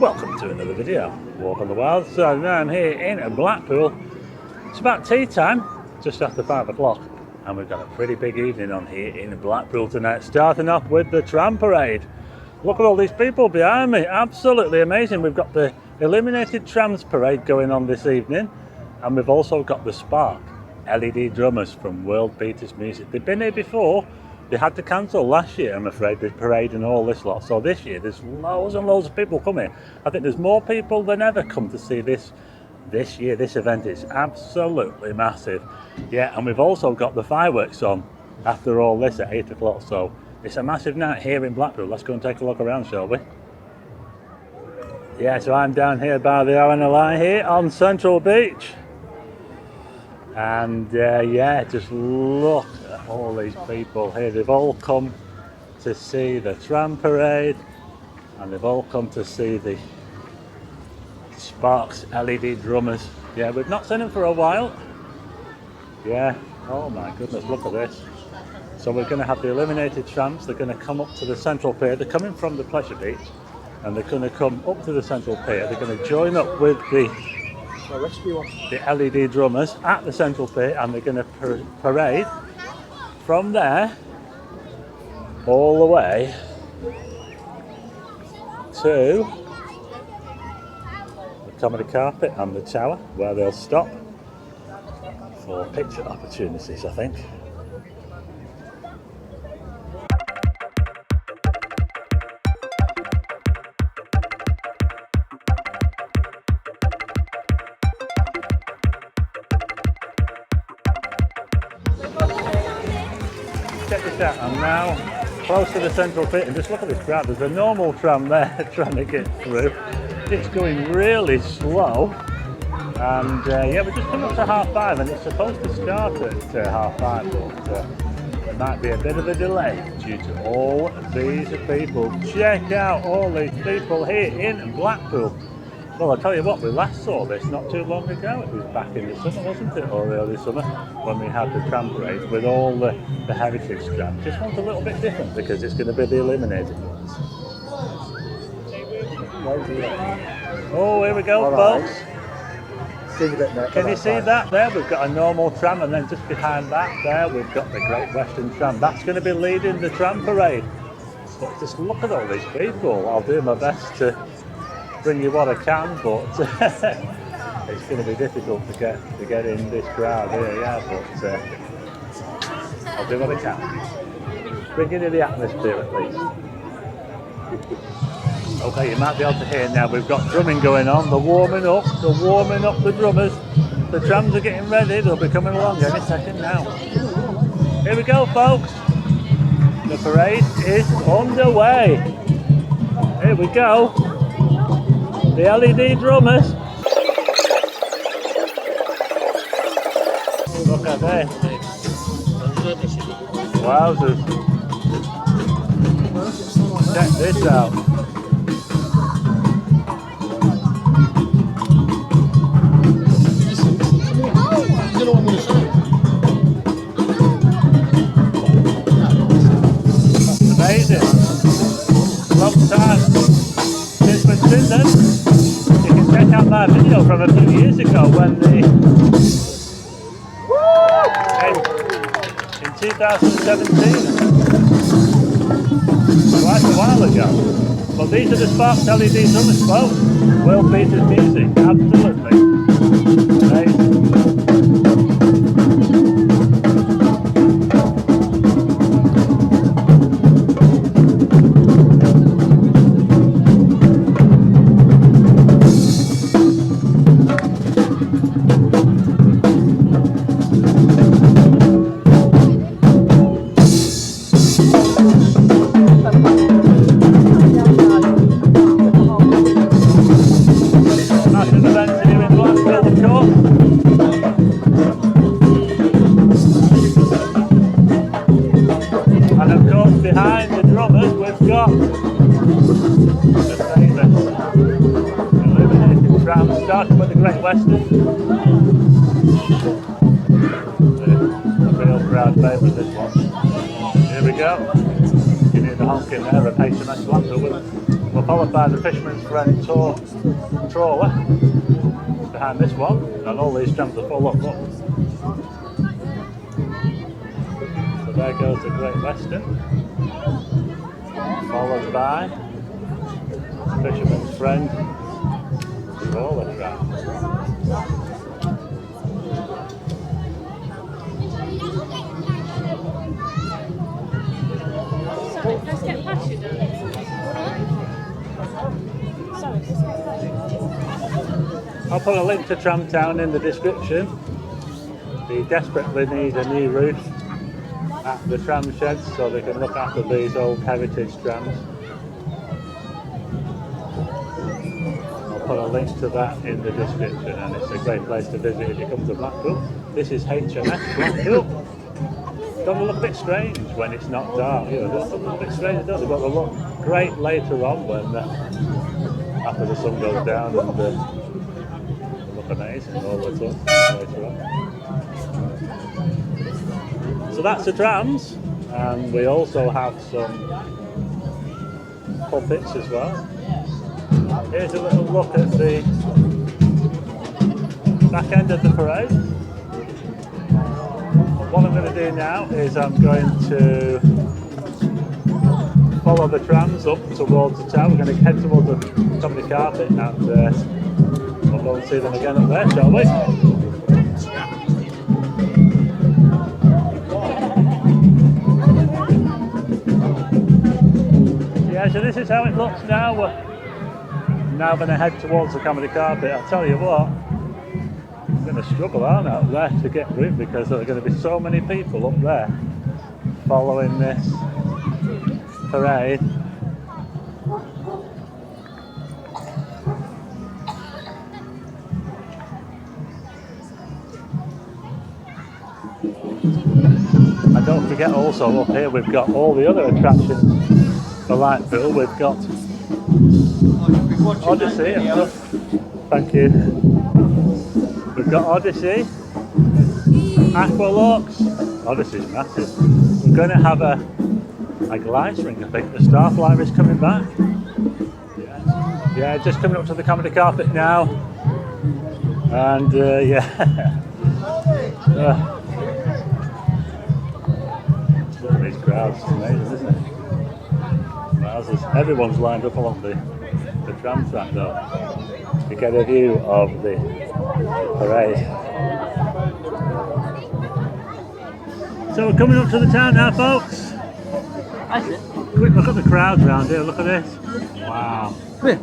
Welcome to another video. Walk on the Wild Side. Now I'm here in Blackpool. It's about tea time, just after 5 o'clock, and we've got a pretty big evening on here in Blackpool tonight, starting off with the tram parade. Look at all these people behind me, absolutely amazing. We've got the Illuminated Trams Parade going on this evening, and we've also got the Spark LED drummers from World Beaters Music. They've been here before. They had to cancel last year, I'm afraid, the parade and all this lot. So this year, there's loads and loads of people coming. I think there's more people than ever come to see this year. This event is absolutely massive. Yeah, and we've also got the fireworks on after all this at 8 o'clock. So it's a massive night here in Blackpool. Let's go and take a look around, shall we? Yeah, so I'm down here by the RNLI here on Central Beach. And yeah, just look at all these people here. They've all come to see the tram parade, and they've all come to see the Sparks LED drummers. Yeah, we've not seen them for a while. Yeah, oh my goodness, look at this. So we're going to have the illuminated trams. They're going to come up to the Central Pier. They're coming from the Pleasure Beach, and they're going to come up to the Central Pier. They're going to join up with the LED drummers at the Central Pier, and they're going to parade from there all the way to the comedy carpet and the tower, where they'll stop for picture opportunities, I think. Check this out, I'm now close to the Central Pit, and just look at this crowd. There's a normal tram there trying to get through. It's going really slow, and yeah, we're just coming up to 5:30, and it's supposed to start at 5:30, but there might be a bit of a delay due to all these people. Check out all these people here in Blackpool. Well, I'll tell you what, we last saw this not too long ago. It was back in the summer, wasn't it? Or early summer, when we had the tram parade with all the heritage trams. This one's a little bit different because it's going to be the illuminated ones. Oh, here we go, folks. Can you see that there? We've got a normal tram, and then just behind that there, we've got the Great Western Tram. That's going to be leading the tram parade. But just look at all these people. I'll do my best to bring you what I can, but it's going to be difficult to get in this crowd here, yeah, but I'll do what I can. Bring it in the atmosphere at least. Okay, you might be able to hear now, we've got drumming going on. They're warming up the drummers. The trams are getting ready, they'll be coming along any second now. Here we go, folks. The parade is underway. Here we go. The LED drummers. Look at this. Wowzers. Check this out. Amazing. Long time since we've seen them. Check out my video from a few years ago when in 2017, quite a while ago. But these are the Sparks LED drummers, folks. World Beaters Music, absolutely amazing. Behind the drummers, we've got the famous illuminated tram, starting with the Great Western. A real crowd favourite, this one. Here we go. You can hear the honking there of HMS Blackpool. We'll followed by the Fisherman's Friend trawler behind this one, and all these trams are full up. Look. So there goes the Great Western, followed by Fisherman's Friend trawler tram. Let's get past you now. Sorry, let's get past you. I'll put a link to Tramtown in the description. They desperately need a new roof at the tram sheds so they can look after these old heritage trams. I'll put a link to that in the description, and it's a great place to visit if you come to Blackpool. This is HMS Blackpool. Doesn't look a bit strange when it's not dark, you know, it doesn't look a bit strange, does it? But it'll look great later on when after the sun goes down, and it'll look amazing all lit up later on. So that's the trams, and we also have some puppets as well. Here's a little look at the back end of the parade. What I'm going to do now is I'm going to follow the trams up towards the town. We're going to head towards the top of the carpet, and we'll go and see them again up there, shall we? Yeah, so this is how it looks now. We're now going to head towards the comedy carpet. I'll tell you what, I'm going to struggle, aren't I, up there to get through, because there are going to be so many people up there following this parade. And don't forget also up here we've got all the other attractions for Lighpool. We've got Odyssey. Thank you. We've got Odyssey, Aqualux. Odyssey's massive. We're going to have a glass ring, I think. The Starflyer is coming back. Yeah, just coming up to the comedy carpet now. And yeah. Look at these crowds, it's amazing, isn't it? Everyone's lined up along the tram track though, to get a view of the parade. So we're coming up to the town now, folks. Quick look at the crowds around here, look at this. Wow. Come here.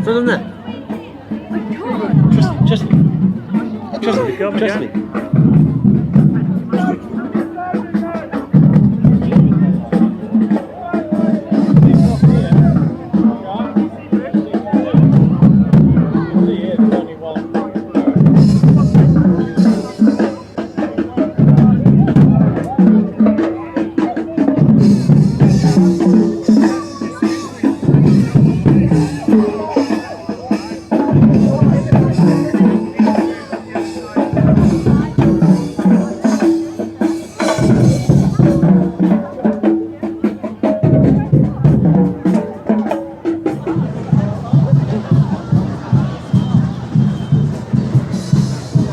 Throw them there. Trust me. Trust me.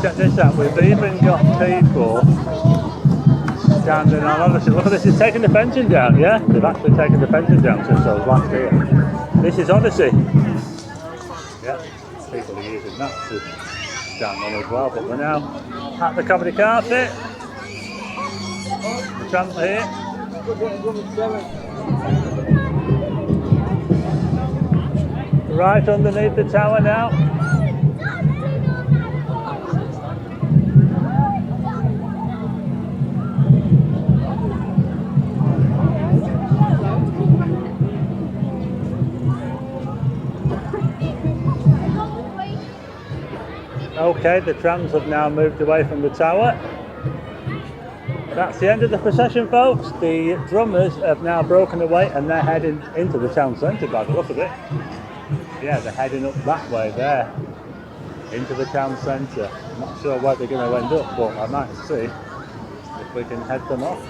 Check this out, we've even got people standing on Odyssey. Look at this, it's taking the fencing down, yeah? They've actually taken the fencing down since I was last here. This is Odyssey. Yeah, people are using that to stand on as well, but we're now at the comedy carpet. The tram's here. Right underneath the tower now. Okay, the trams have now moved away from the tower. That's the end of the procession, folks. The drummers have now broken away and they're heading into the town centre by the look of it. Yeah, they're heading up that way there, into the town centre. I'm not sure where they're going to end up, but I might see if we can head them off.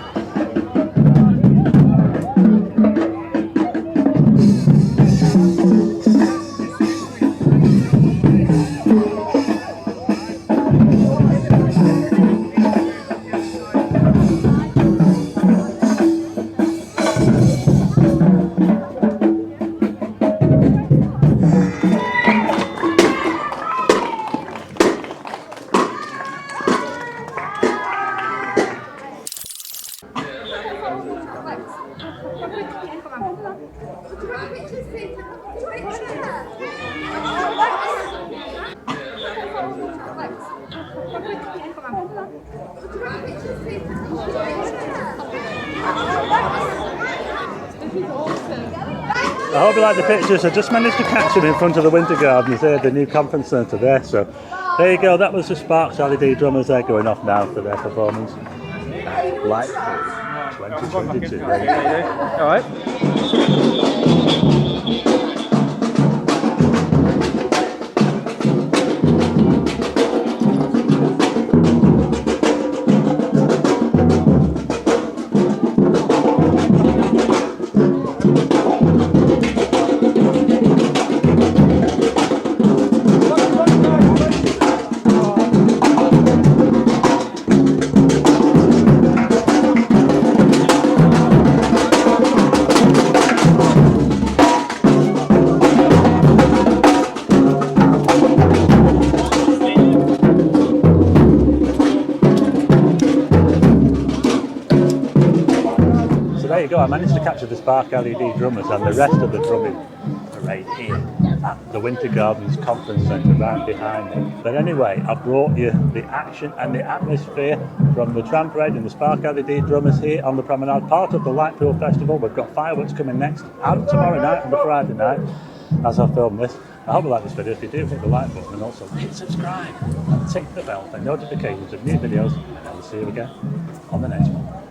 I hope you like the pictures. I just managed to catch him in front of the Winter Gardens there, the new conference centre there. So there you go, that was the Sparks LED drummers there going off now for their performance. Lighpool 2022. There you go. Alright. There you go, I managed to capture the Spark LED drummers and the rest of the drumming parade here at the Winter Gardens Conference Centre right behind me. But anyway, I brought you the action and the atmosphere from the tram parade and the Spark LED drummers here on the promenade, part of the Lighpool Festival. We've got fireworks coming next, out tomorrow night and the Friday night as I film this. I hope you like this video. If you do, hit the like button and also hit subscribe and tick the bell for notifications of new videos, and I will see you again on the next one.